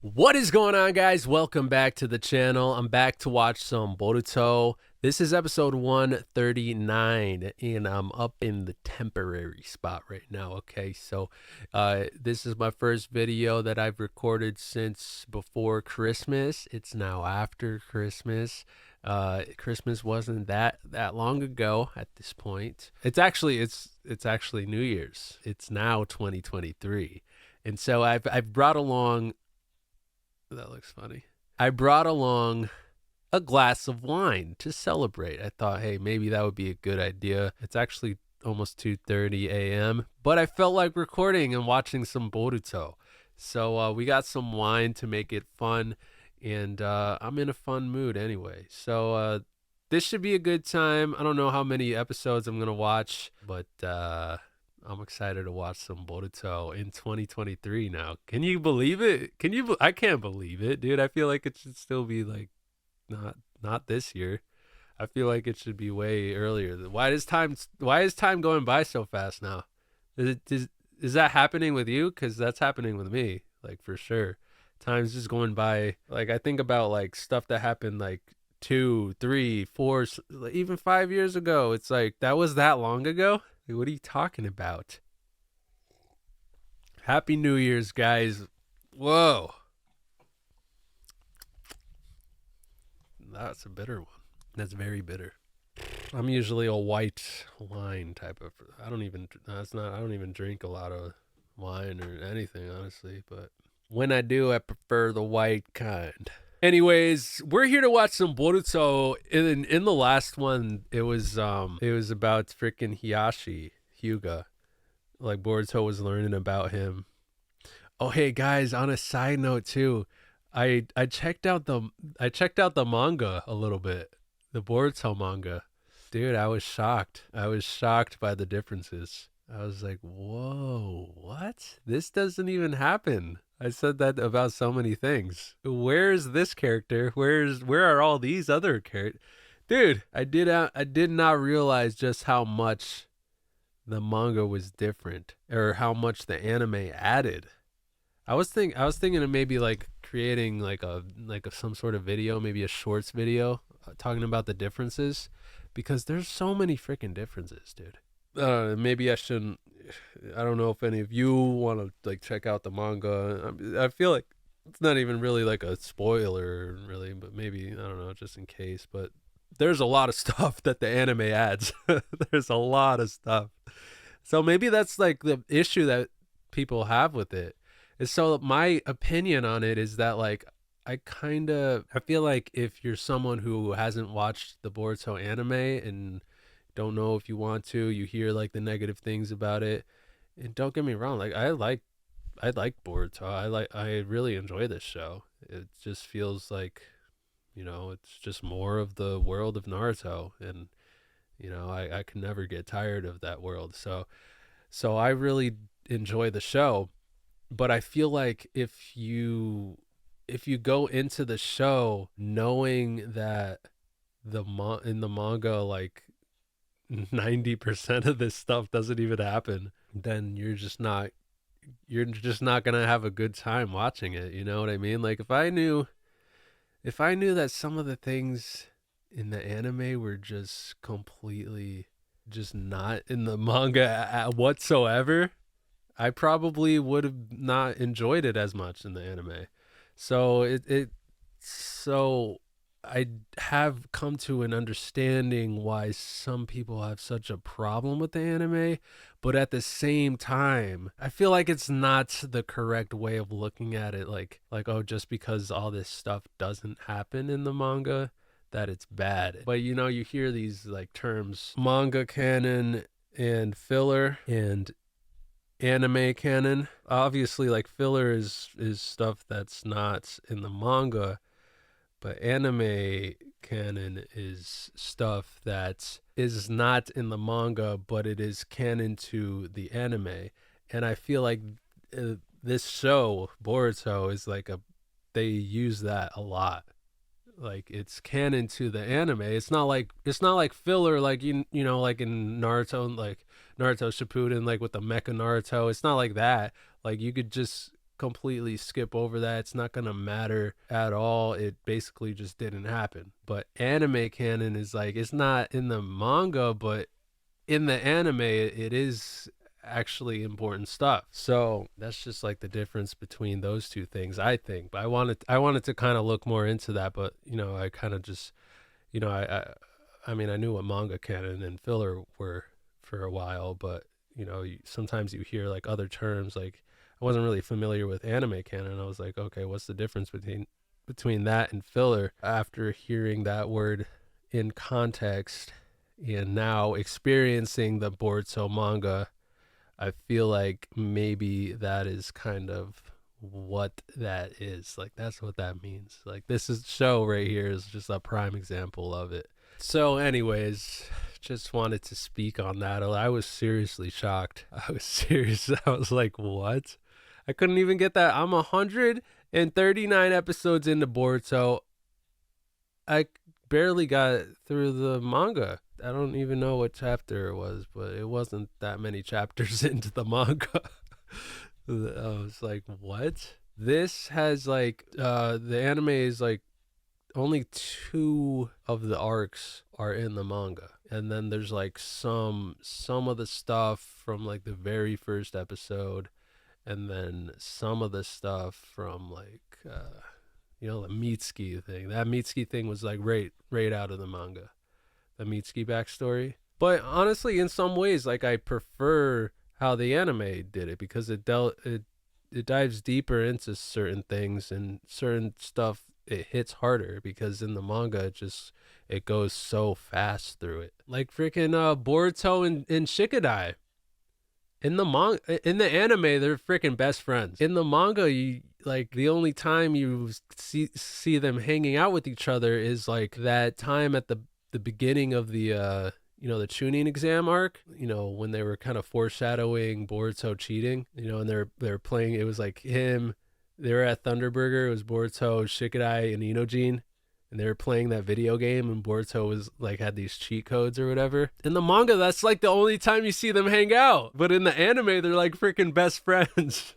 What is going on, guys? Welcome back to the channel. I'm back to watch some Boruto. This is episode 139, and I'm up in the temporary spot right now, okay? So this is my first video that I've recorded since before Christmas. It's now after Christmas. Christmas wasn't that long ago at this point. It's actually New Year's. It's now 2023. And so I've brought along. That looks funny. I brought along a glass of wine to celebrate. I thought, hey, maybe that would be a good idea. It's actually almost 2:30 a.m., but I felt like recording and watching some Boruto. So we got some wine to make it fun, and I'm in a fun mood anyway. So this should be a good time. I don't know how many episodes I'm going to watch, but I'm excited to watch some Boruto in 2023 now. Can you believe it? I can't believe it, dude. I feel like it should still be like not this year. I feel like it should be way earlier. Why is time going by so fast now? Is that happening with you? Cuz that's happening with me, like for sure. Time's just going by. Like I think about like stuff that happened like 2, 3, 4, even 5 years ago. It's like that was that long ago. What are you talking about? Happy New Year's, guys. Whoa. That's a bitter one. That's very bitter. I'm usually a white wine type of. I don't even drink a lot of wine or anything, honestly. But when I do, I prefer the white kind. Anyways, we're here to watch some Boruto. In the last one, it was about freaking Hyuga. Like Boruto was learning about him. Oh hey guys, on a side note too, I checked out the manga a little bit, the Boruto manga. Dude, I was shocked. I was shocked by the differences. I was like, whoa, what? This doesn't even happen. I said that about so many things. Where's this character? Where are all these other characters? Dude, I did not realize just how much the manga was different, or how much the anime added. I was thinking of maybe like creating like some sort of video, maybe a shorts video talking about the differences, because there's so many freaking differences, dude. Maybe I shouldn't. I don't know if any of you want to like check out the manga. I feel like it's not even really like a spoiler, really, but maybe, I don't know, just in case. But there's a lot of stuff that the anime adds. There's a lot of stuff. So maybe that's like the issue that people have with it. And so my opinion on it is that like I feel like if you're someone who hasn't watched the Boruto anime and don't know if you want to, you hear like the negative things about it. And don't get me wrong, like I like Boruto. I really enjoy this show. It just feels like, it's just more of the world of Naruto, and I can never get tired of that world. So I really enjoy the show, but I feel like if you go into the show knowing that in the manga like 90% of this stuff doesn't even happen, then you're just not gonna have a good time watching it. You know what I mean? Like if I knew that some of the things in the anime were just completely just not in the manga whatsoever, I probably would have not enjoyed it as much in the anime. So I have come to an understanding why some people have such a problem with the anime, but at the same time, I feel like it's not the correct way of looking at it. Like oh, just because all this stuff doesn't happen in the manga, that it's bad. But you hear these like terms, manga canon and filler and anime canon. Obviously, like filler is stuff that's not in the manga, but anime canon is stuff that is not in the manga, but it is canon to the anime. And I feel like this show, Boruto, is like they use that a lot. Like it's canon to the anime. It's not like filler, like like in Naruto, like Naruto Shippuden, like with the Mecha Naruto. It's not like that. Like you could just completely skip over that. It's not gonna matter at all. It basically just didn't happen. But anime canon is like, it's not in the manga, but in the anime it is actually important stuff. So that's just like the difference between those two things, I think. But I wanted to kind of look more into that, but you know, I kind of just, you know, I mean, I knew what manga canon and filler were for a while, but you know, sometimes you hear like other terms. Like I wasn't really familiar with anime canon. I was like, okay, what's the difference between that and filler? After hearing that word in context and now experiencing the Boruto manga, I feel like maybe that is kind of what that is. Like that's what that means. Like this show right here is just a prime example of it. So anyways, just wanted to speak on that. I was seriously shocked. I was serious. I was like, what? I couldn't even get that. I'm 139 episodes into Boruto. I barely got through the manga. I don't even know what chapter it was, but it wasn't that many chapters into the manga. I was like, what? This has like, the anime is like, only 2 of the arcs are in the manga. And then there's like some of the stuff from like the very first episode. And then some of the stuff from like, you know, the Mitsuki thing. That Mitsuki thing was like right out of the manga. The Mitsuki backstory. But honestly, in some ways, like I prefer how the anime did it, because it dives deeper into certain things, and certain stuff it hits harder, because in the manga it goes so fast through it. Like freaking Boruto and Shikadai. In the anime, they're freaking best friends. In the manga, you like the only time you see them hanging out with each other is like that time at the beginning of the you know, the tuning exam arc, you know, when they were kind of foreshadowing Boruto cheating, you know, and they're playing, it was like him, they were at Thunderburger, it was Boruto, Shikadai, and Inojin, and they were playing that video game, and Boruto was like, had these cheat codes or whatever. In the manga, that's like the only time you see them hang out. But in the anime, they're like freaking best friends.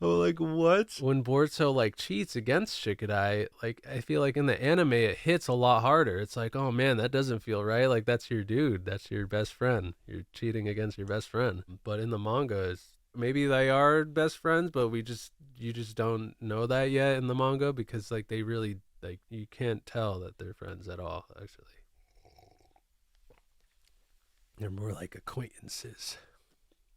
I'm like, what? When Boruto like cheats against Shikadai, like I feel like in the anime, it hits a lot harder. It's like, oh man, that doesn't feel right. Like that's your dude. That's your best friend. You're cheating against your best friend. But in the manga, maybe they are best friends, but you just don't know that yet in the manga, because like they really, like you can't tell that they're friends at all, actually. They're more like acquaintances.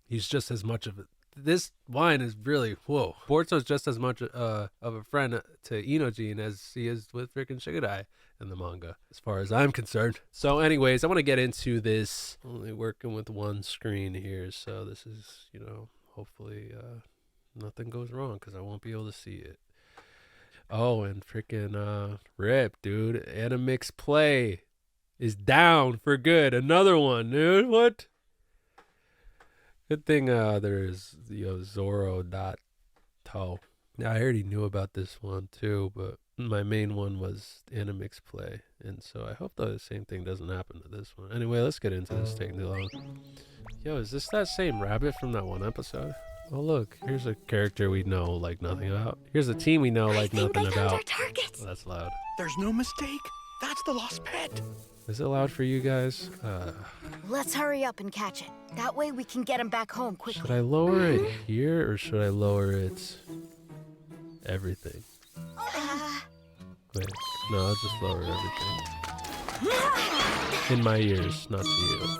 He's just as much of a, this wine is really, whoa. Boruto's just as much of a friend to Inojin as he is with freaking Shikadai in the manga, as far as I'm concerned. So anyways, I want to get into this. Only working with one screen here, so this is, you know, hopefully nothing goes wrong, because I won't be able to see it. Oh, and freaking rip, dude. Animix Play is down for good. Another one, dude. What? Good thing there's Zoro.to. Now, I already knew about this one too, but my main one was Animix Play, and so I hope the same thing doesn't happen to this one. Anyway, let's get into this. Taking too long. Yo, is this that same rabbit from that one episode? Oh look, here's a character we know like nothing about. Here's a team we know like nothing about. Oh, that's loud. There's no mistake. That's the lost pet. Is it loud for you guys? Let's hurry up and catch it. That way we can get him back home quickly. Should I lower it here, or should I lower it everything? Wait, no, I'll just lower everything. In my ears, not to you.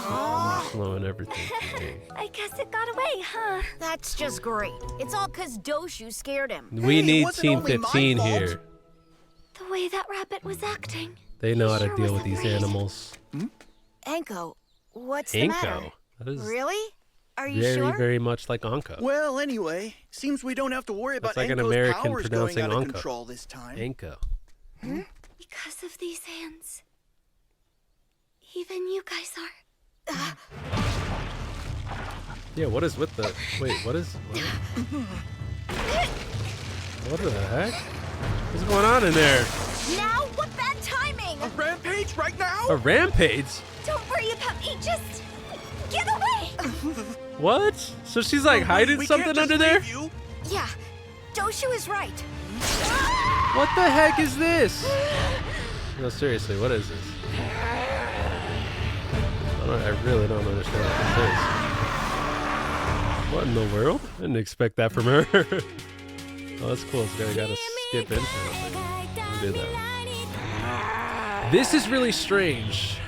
I'm slowing everything for me. I guess it got away, huh? That's just great. It's all because Doshu scared him. We need Team 15 here. The way that rabbit was acting. They know how to deal with these animals. Enko, what's the matter? Enko? That is really? Are you very, sure? very much like Anko. Well, anyway, seems we don't have to worry about like an Enko's American powers going pronouncing out of Anko. control this time. Enko. Because of these hands. Even you guys are. Yeah, what is with the... Wait, what is... What the heck? What's going on in there? Now? What bad timing! A rampage right now? A rampage? Don't worry about me, just get away! What? So she's like hiding We something can't just under there? leave you. Yeah, Doshu is right. What the heck is this? No, seriously, what is this? I really don't understand what this is. What in the world? I didn't expect that from her. Oh, that's cool. So I gotta skip into it. I'll do that. This is really strange.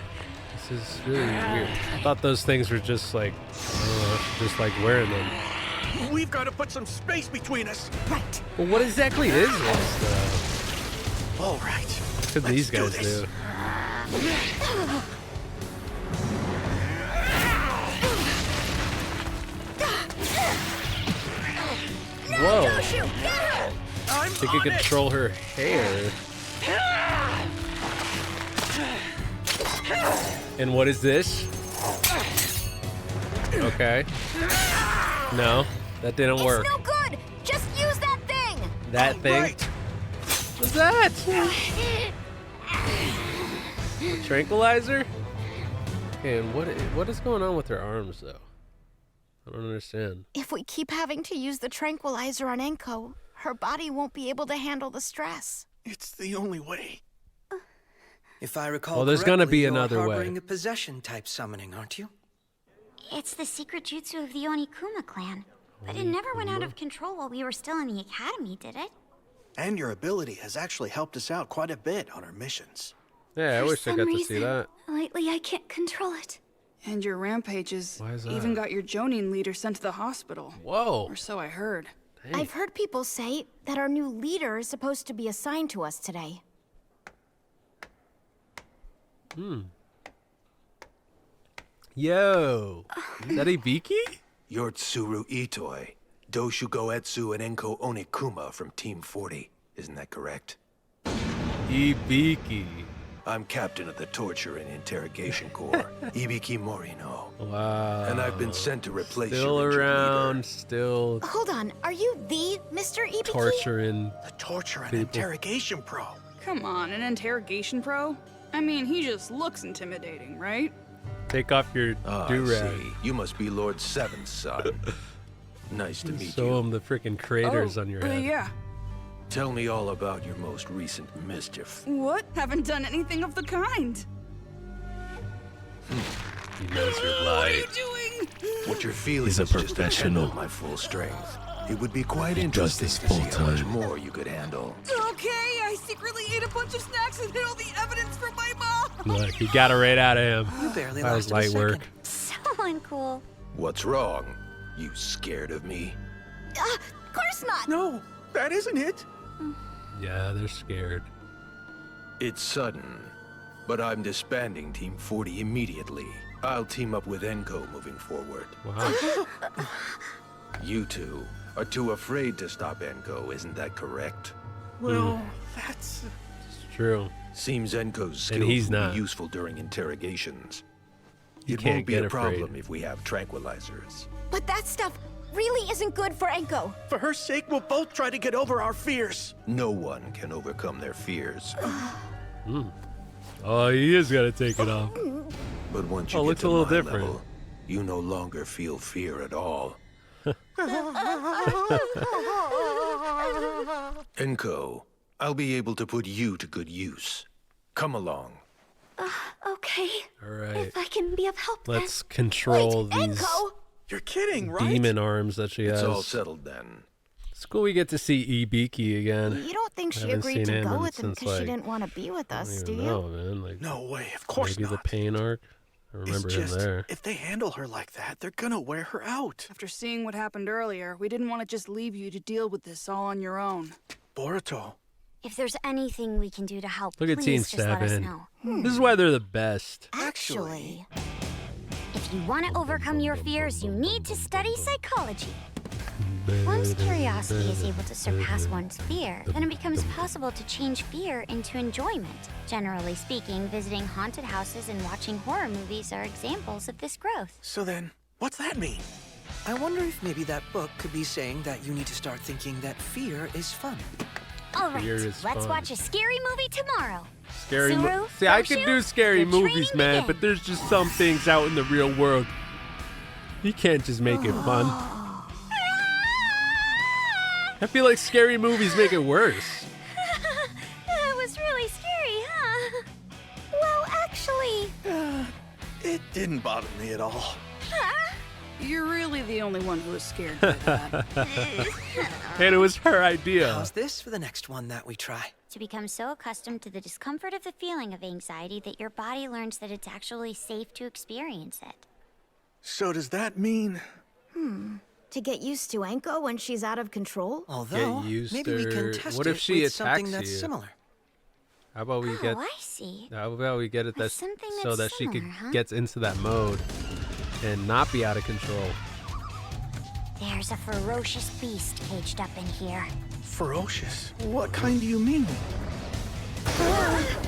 This is really weird. I thought those things were just like, I don't know, just like wearing them. We've got to put some space between us. Right. Well, what exactly is this? All right. What could these Let's guys do do? Whoa. Doshu, get her! I'm She can on it. control her hair. And what is this? Okay. No, that didn't work. It's no good. Just use that thing. That All thing? right. What's that? A tranquilizer? Okay, and what is going on with her arms though? I don't understand. If we keep having to use the tranquilizer on Enko, her body won't be able to handle the stress. It's the only way. If I recall Well, there's gonna correctly, be you're another way. harboring a possession-type summoning, aren't you? It's the secret jutsu of the Onikuma clan. But it never went out of control while we were still in the academy, did it? And your ability has actually helped us out quite a bit on our missions. Yeah, I For wish I some got to reason, see that. Lately, I can't control it. And your rampages Why is that? even got your Jonin leader sent to the hospital. Whoa. Or so I heard. Dang. I've heard people say that our new leader is supposed to be assigned to us today. Yo. Is that Ibiki? You're Tsuru Itoi, Doshu Goetsu and Enko Onikuma from Team 40. Isn't that correct? Ibiki. I'm captain of the Torture and Interrogation Corps, Ibiki Morino. Wow. And I've been sent to replace Still your injured around, leader. still Hold on, are you the Mr. Ibiki? torturing. The torture and People. interrogation pro. Come on, an interrogation pro? I mean, he just looks intimidating, right? Take off your Ah, I do-rag. see. You must be Lord Seven's son. Nice to meet Show you. them the freaking craters on your head. Yeah. Tell me all about your most recent mischief. What? Haven't done anything of the kind. He knows you're What are you lying. doing? What you're feeling He's a is just the end professional. of my full strength. It would be quite does interesting this to see how much full-time. more you could handle. Okay, I secretly ate a bunch of snacks and hid all the evidence from my mom. Look, he got it right out of him. You barely That was lasted a light second. work. So uncool. What's wrong? You scared of me? Of course not. No, that isn't it. Yeah, they're scared. It's sudden, but I'm disbanding Team 40 immediately. I'll team up with Enko moving forward. Wow. You two are too afraid to stop Enko, isn't that correct? Well, that's... It's true. Seems Enko's And skills he's will not. be useful during interrogations. You It can't won't be get a afraid. problem if we have tranquilizers. But that stuff really isn't good for Enko. For her sake, we'll both try to get over our fears. No one can overcome their fears. Oh, he is gonna take it off. But once you Oh, get looks to a little my different. level, you no longer feel fear at all. Enko, I'll be able to put you to good use. Come along. Okay. All right. If I can be of help, Let's control Wait, these Enko? You're kidding, right? demon arms that she It's all has. settled then. It's cool we get to see Ibiki again. You don't think she Haven't agreed seen to him go in- with him since, because she like, didn't want to be with I us, don't do even you? know, man. Like, No way, of course maybe not. the pain arc. I It's remember him just, there. if they handle her like that, they're gonna wear her out. After seeing what happened earlier, we didn't want to just leave you to deal with this all on your own. Boruto, if there's anything we can do to help, Look at Teen please just let Step us in. know. This is why they're the best. Actually, If you want to overcome your fears, you need to study psychology. Once curiosity is able to surpass one's fear, then it becomes possible to change fear into enjoyment. Generally speaking, visiting haunted houses and watching horror movies are examples of this growth. so then, what's that mean? I wonder if maybe that book could be saying that you need to start thinking that fear is fun. All right, Fear is let's fun. watch a scary movie tomorrow. Scary Suru, See, I Doshu, can do scary your movies, training man, begins. but there's just some things out in the real world. You can't just make it fun. I feel like scary movies make it worse. That was really scary, huh? Well, actually... It didn't bother me at all. You're really the only one who was scared by that. And it was her idea. How's this for the next one that we try? To become so accustomed to the discomfort of the feeling of anxiety that your body learns that it's actually safe to experience it. So does that mean... To get used to Enko when she's out of control? Although, used maybe we to can her- test what it if she with something attacks that's you? similar. How about we get? Oh, I see. How about we get it With that something so that's that she could similar, huh? gets into that mode and not be out of control. There's a ferocious beast caged up in here. Ferocious? What kind do you mean?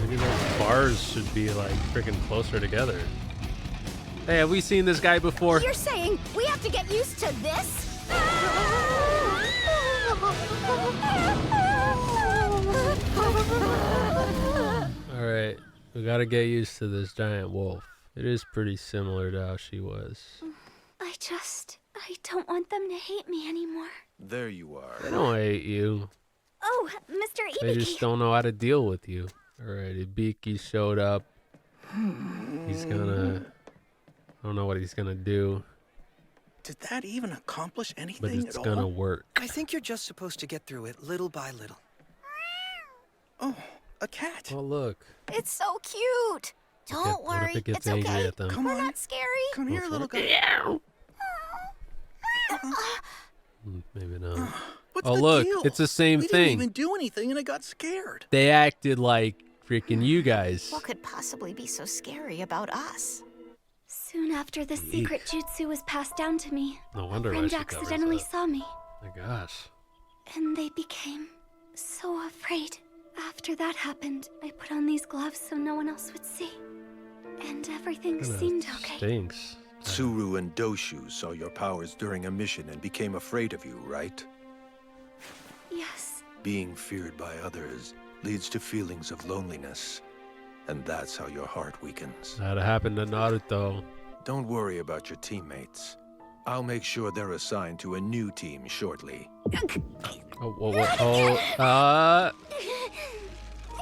Maybe those bars should be like freaking closer together. Hey, have we seen this guy before? You're saying we have to get used to this? All right, we gotta get used to this giant wolf. It is pretty similar to how she was. I don't want them to hate me anymore. There you are. They don't hate you. Oh, Mr. They Ibiki. just don't know how to deal with you. All right, Ibiki showed up. He's gonna... I don't know what he's gonna do, Did that even accomplish but anything it's at gonna all? work. I think you're just supposed to get through it little by little. Oh, a cat. Oh, look. It's so cute. Don't What if worry, it gets it's angry okay. at them? Come We're on. not scary. Come here, for little it. guy. Maybe not. What's Oh, the look, deal? it's the same we thing. didn't even do anything and I got scared. They acted like freaking you guys. What could possibly be so scary about us? Soon after the secret jutsu was passed down to me, No wonder a why friend she covers accidentally up. saw me, My gosh. and they became so afraid. After that happened, I put on these gloves so no one else would see. And everything Kinda seemed okay. stinks. Tsuru and Doshu saw your powers during a mission and became afraid of you, right? Yes. Being feared by others leads to feelings of loneliness. And that's how your heart weakens. That happened to Naruto. Don't worry about your teammates. I'll make sure they're assigned to a new team shortly. Oh, whoa, whoa, oh,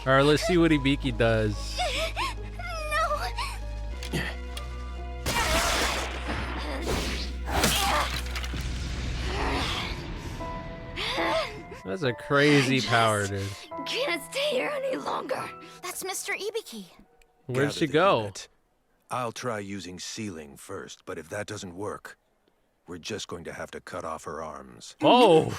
all right, let's see what Ibiki does. No! That's a crazy power, dude. Can't stay here any longer. That's Mr. Ibiki. Where'd Gather she the go? unit. I'll try using sealing first, but if that doesn't work, we're just going to have to cut off her arms. Oh,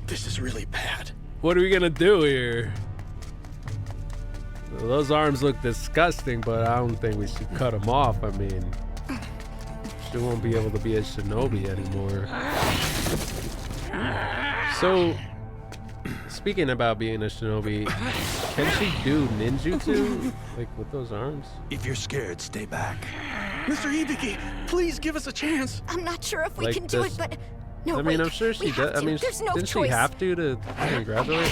This is really bad. what are we gonna do here? Those arms look disgusting, but I don't think we should cut them off. I mean, she won't be able to be a shinobi anymore. So, speaking about being a shinobi, can she do ninjutsu? Like with those arms? If you're scared, stay back. Mr. Ibiki, please give us a chance. I'm not sure if we Like can do this- it, but no. I mean, wait, I'm sure we she have does. I to. mean, There's no didn't choice. she have to graduate?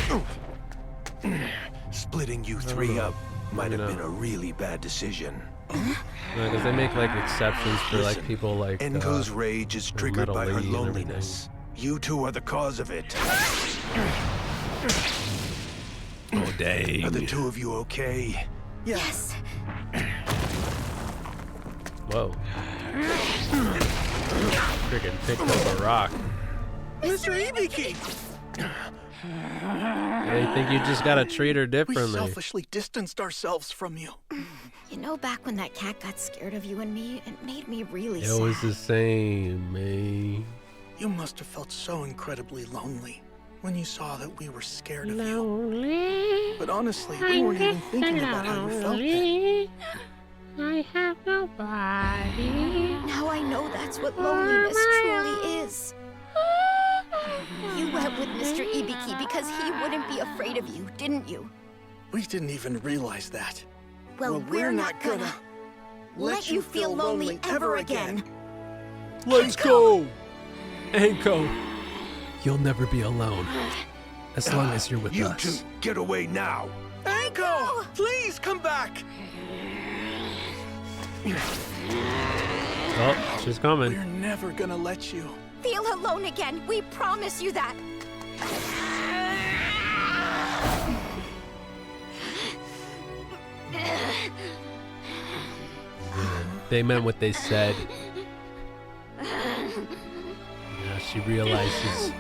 Splitting you three up might You have know. been a really bad decision. Because they make like exceptions for like Listen, people like Enko's rage is triggered Metal by her Lady and loneliness. You two are the cause of it. oh dang. Are the two of you okay? Yes. Whoa. Freaking picked up a rock. Mr. Ibiki! I think you just gotta treat her We differently. selfishly distanced ourselves from you. You know, back when that cat got scared of you and me, it made me really It sad. was the same, man. You must have felt so incredibly lonely when you saw that we were scared of you. But honestly, we weren't even thinking about how you felt then. I have nobody. Now I know that's what loneliness truly is. You went with Mr. Ibiki because he wouldn't be afraid of you, didn't you? We didn't even realize that. Well, we're not gonna let you feel lonely ever again. Let's go! Enko! You'll never be alone. As long as you're with You us. two, get away now! Enko! Please come back! Oh, she's coming. We're never gonna let you. feel alone again. We promise you that. They meant what they said. Now she realizes.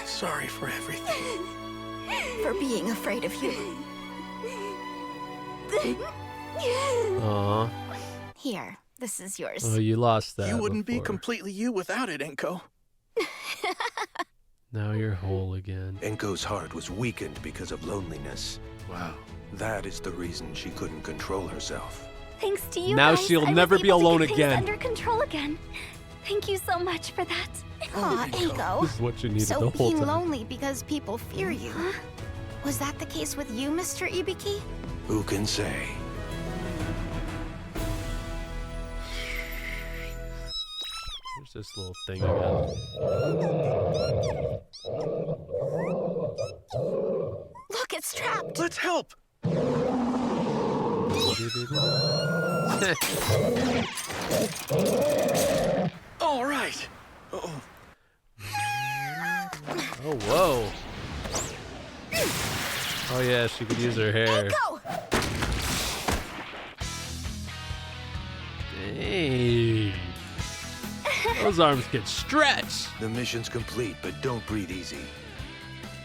Sorry for everything. For being afraid of you. Aw. Here, this is yours. Oh, you lost that. You wouldn't be before. completely you without it, Enko. Now you're whole again. Enko's heart was weakened because of loneliness. Wow. That is the reason she couldn't control herself. Thanks to you Now guys, she'll I was never be able to alone get things again. under control again. Thank you so much for that. Aw, Enko. This is what you needed So the whole being time. lonely because people fear you. Was that the case with you, Mr. Ibiki? Who can say? There's this little thing again. Look, it's trapped. Let's help. All right. Oh, Oh, whoa. Oh, yeah, she could use her hair. Go! Dang. Those arms get stretched. The mission's complete, but don't breathe easy.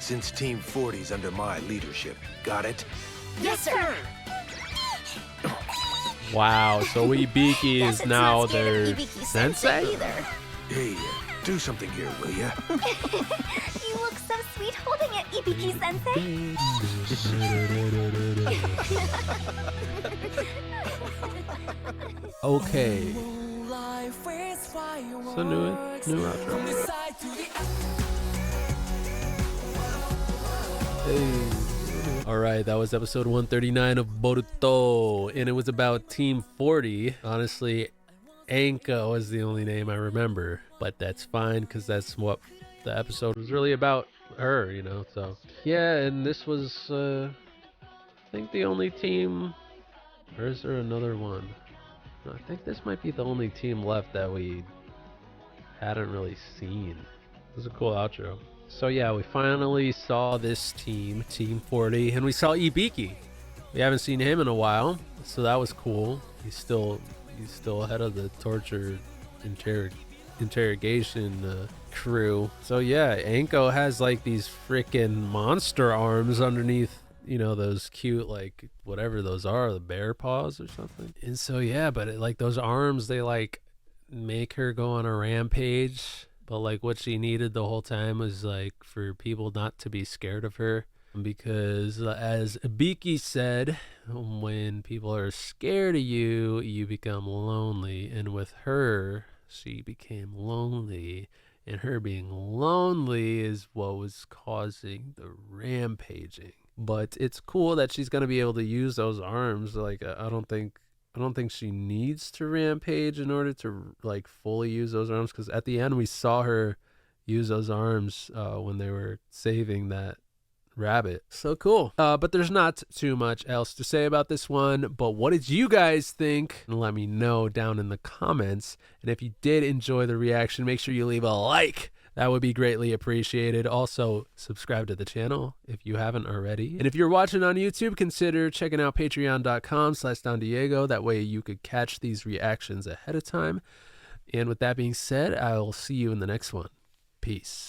Since Team 40's under my leadership. Got it? Yes, sir. Wow, so Ibiki is Guess now it's not scared their of Ibiki sensei sensei? either. Hey, do something here, will ya? You look so sweet holding it, Ibiki Sensei. Okay. So new outro. Hey. All right, that was episode 139 of Boruto, and it was about Team 40. Honestly, Enko is the only name I remember, but that's fine because that's what the episode was really about, her, you know. So yeah, and this was, I think, the only team. Or is there another one? No, I think this might be the only team left that we hadn't really seen. It was a cool outro. So yeah, we finally saw this team, Team 40, and we saw Ibiki. We haven't seen him in a while, so that was cool. He's still ahead of the torture interrogation crew. So yeah, Enko has like these freaking monster arms underneath, you know, those cute, like, whatever those are, the bear paws or something. And so yeah, but like those arms, they like make her go on a rampage. But like what she needed the whole time was like for people not to be scared of her, because as Ebiki said, when people are scared of you, you become lonely. And with her, she became lonely, and her being lonely is what was causing the rampaging. But it's cool that she's gonna be able to use those arms. Like I don't think she needs to rampage in order to like fully use those arms, because at the end we saw her use those arms when they were saving that rabbit. So cool. But there's not too much else to say about this one. But what did you guys think? And let me know down in the comments. And if you did enjoy the reaction, make sure you leave a like. That would be greatly appreciated. Also, subscribe to the channel if you haven't already. And if you're watching on YouTube, consider checking out patreon.com/DonDiego. That way you could catch these reactions ahead of time. And with that being said, I will see you in the next one. Peace.